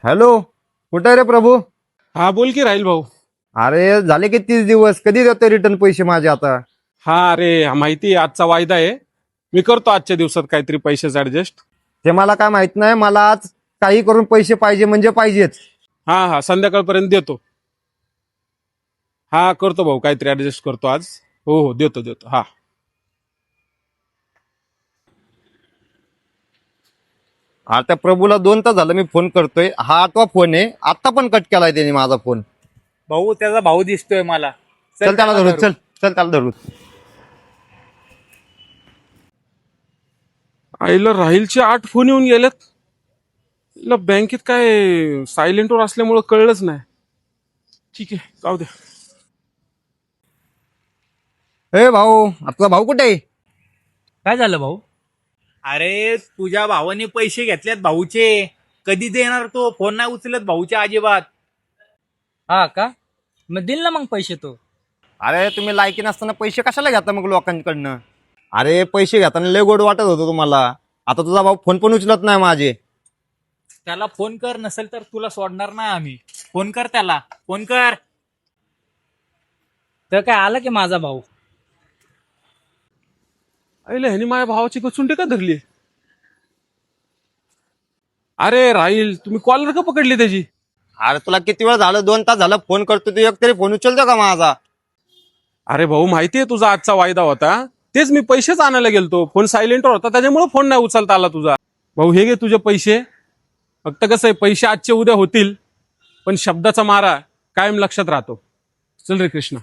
Hello, कुठे रे प्रभू? हा बोल की राहील भाऊ. अरे झाले की 30 दिवस, कधी देतोय रिटर्न पैसे माझे आता? हा अरे माहिती आहे आजचा वायदा आहे. मी करतो आजच्या दिवसात काहीतरी पैशाचं ऍडजस्ट. ते मला काय माहित नाही, मला आज काही करून पैसे पाहिजे म्हणजे पाहिजेच. हा हा संध्याकाळपर्यंत देतो. हा करतो भाऊ, काहीतरी ऍडजस्ट करतो आज. हो हो देतो देतो हा. आता त्या प्रभूला 2 तास झालं मी फोन करतोय, हा 8वा फोन आहे. आता पण कट केलाय त्याने माझा फोन. भाऊ त्याचा भाऊ दिसतोय मला. चल त्याला धरू, चल चल त्याला धरू. आईला राहीलचे 8 फोन येऊन गेलेत. हिला बँकेत काय सायलेंटवर असल्यामुळं कळलंच नाही. ठीक आहे जाऊ द्या. ए भाऊ, आपला भाऊ कुठे आहे? काय झालं भाऊ? अरे तुझ्या भावाने पैसे घेतलेत भाऊचे. कधी देणार तो? फोन नाही उचलत भाऊचे अजिबात. हा का? मग दिल ना मग पैसे तो. अरे तुम्ही लायकी नसताना पैसे कशाला घेता मग लोकांकडनं? अरे पैसे घेताना लय गोड वाटत होतं तुम्हाला. आता तुझा भाऊ फोन पण उचलत नाही माझे. त्याला फोन कर, नसेल तर तुला सोडणार नाही आम्ही. फोन कर त्याला, फोन कर. तर काय आला की माझा भाऊ. आईला ह्यानी माझ्या भावाची गचुंडी का धरली? अरे राहील, तुम्ही कॉलर का पकडली त्याची? अरे तुला किती वेळ झालं, 2 तास झालं फोन करतो, तू एक तरी फोन उचलतो का माझा? अरे भाऊ माहितीये तुझा आजचा वायदा होता, तेच मी पैसेच आणायला गेलतो. फोन सायलेंटवर होता त्याच्यामुळे फोन नाही उचलता आला तुझा. भाऊ हे घे तुझे पैसे. फक्त कसं आहे, पैसे आजचे उद्या होतील, पण शब्दाचा मारा कायम लक्षात राहतो. चल रे कृष्णा.